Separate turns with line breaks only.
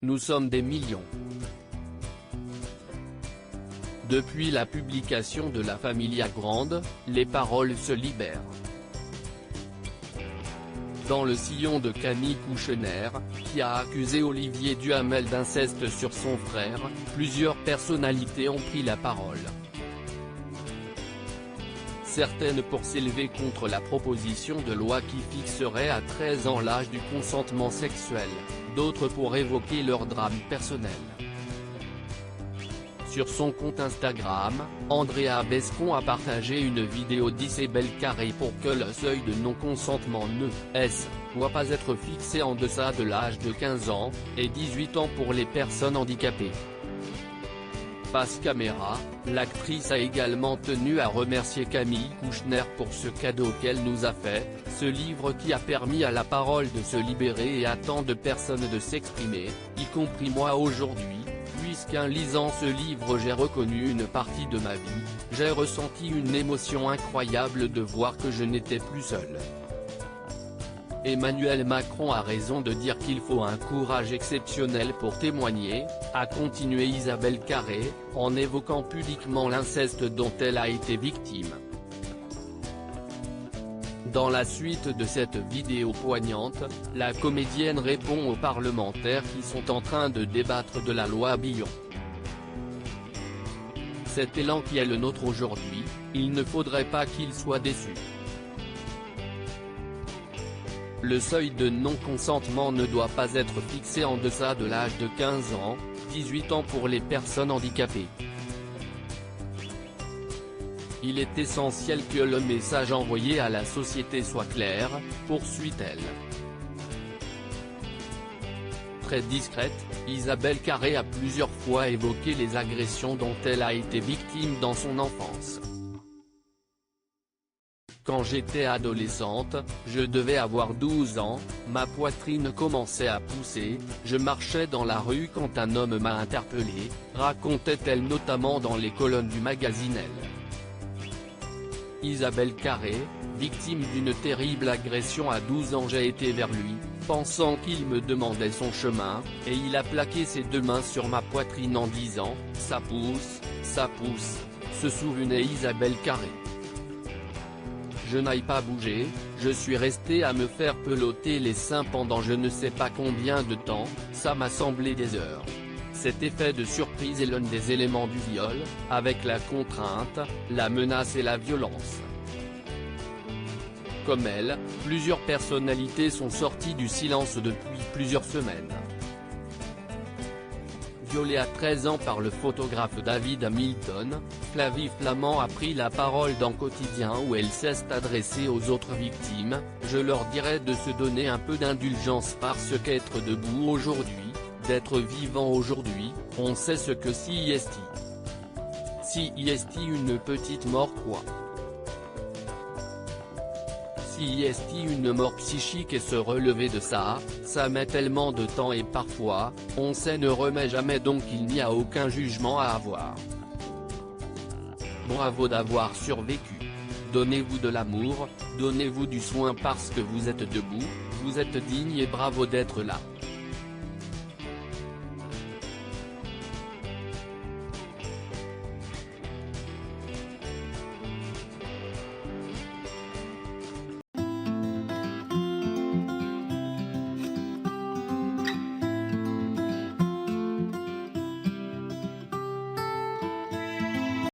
Nous sommes des millions. Depuis la publication de La Familia Grande, les paroles se libèrent. Dans le sillon de Camille Kouchner, qui a accusé Olivier Duhamel d'inceste sur son frère, plusieurs personnalités ont pris la parole. Certaines pour s'élever contre la proposition de loi qui fixerait à 13 ans l'âge du consentement sexuel, d'autres pour évoquer leur drame personnel. Sur son compte Instagram, Andrea Bescon a partagé une vidéo d'Isabelle Carré pour que le seuil de non-consentement ne doit pas être fixé en deçà de l'âge de 15 ans, et 18 ans pour les personnes handicapées. Face caméra, l'actrice a également tenu à remercier Camille Kouchner pour ce cadeau qu'elle nous a fait, ce livre qui a permis à la parole de se libérer et à tant de personnes de s'exprimer, y compris moi aujourd'hui. Puisqu'en lisant ce livre j'ai reconnu une partie de ma vie, j'ai ressenti une émotion incroyable de voir que je n'étais plus seul. Emmanuel Macron a raison de dire qu'il faut un courage exceptionnel pour témoigner, a continué Isabelle Carré, en évoquant pudiquement l'inceste dont elle a été victime. Dans la suite de cette vidéo poignante, la comédienne répond aux parlementaires qui sont en train de débattre de la loi Billon. Cet élan qui est le nôtre aujourd'hui, il ne faudrait pas qu'il soit déçu. Le seuil de non-consentement ne doit pas être fixé en deçà de l'âge de 15 ans, 18 ans pour les personnes handicapées. Il est essentiel que le message envoyé à la société soit clair, poursuit-elle. Très discrète, Isabelle Carré a plusieurs fois évoqué les agressions dont elle a été victime dans son enfance. Quand j'étais adolescente, je devais avoir 12 ans, ma poitrine commençait à pousser, je marchais dans la rue quand un homme m'a interpellé, racontait-elle notamment dans les colonnes du magazine Elle. Isabelle Carré, victime d'une terrible agression à 12 ans. J'ai été vers lui, pensant qu'il me demandait son chemin, et il a plaqué ses deux mains sur ma poitrine en disant « ça pousse, se souvenait Isabelle Carré. Je n'ai pas bougé, je suis resté à me faire peloter les seins pendant je ne sais pas combien de temps, ça m'a semblé des heures. Cet effet de surprise est l'un des éléments du viol, avec la contrainte, la menace et la violence. » Comme elle, plusieurs personnalités sont sorties du silence depuis plusieurs semaines. Violée à 13 ans par le photographe David Hamilton, Flavie Flament a pris la parole dans Quotidien où elle s'est adressée aux autres victimes. Je leur dirais de se donner un peu d'indulgence parce qu'être debout aujourd'hui, d'être vivant aujourd'hui, on sait ce que CIST. CIST une petite mort quoi. CIST une mort psychique et se relever de ça met tellement de temps et parfois, on sait ne remet jamais donc il n'y a aucun jugement à avoir. Bravo d'avoir survécu. Donnez-vous de l'amour, donnez-vous du soin parce que vous êtes debout, vous êtes digne et bravo d'être là.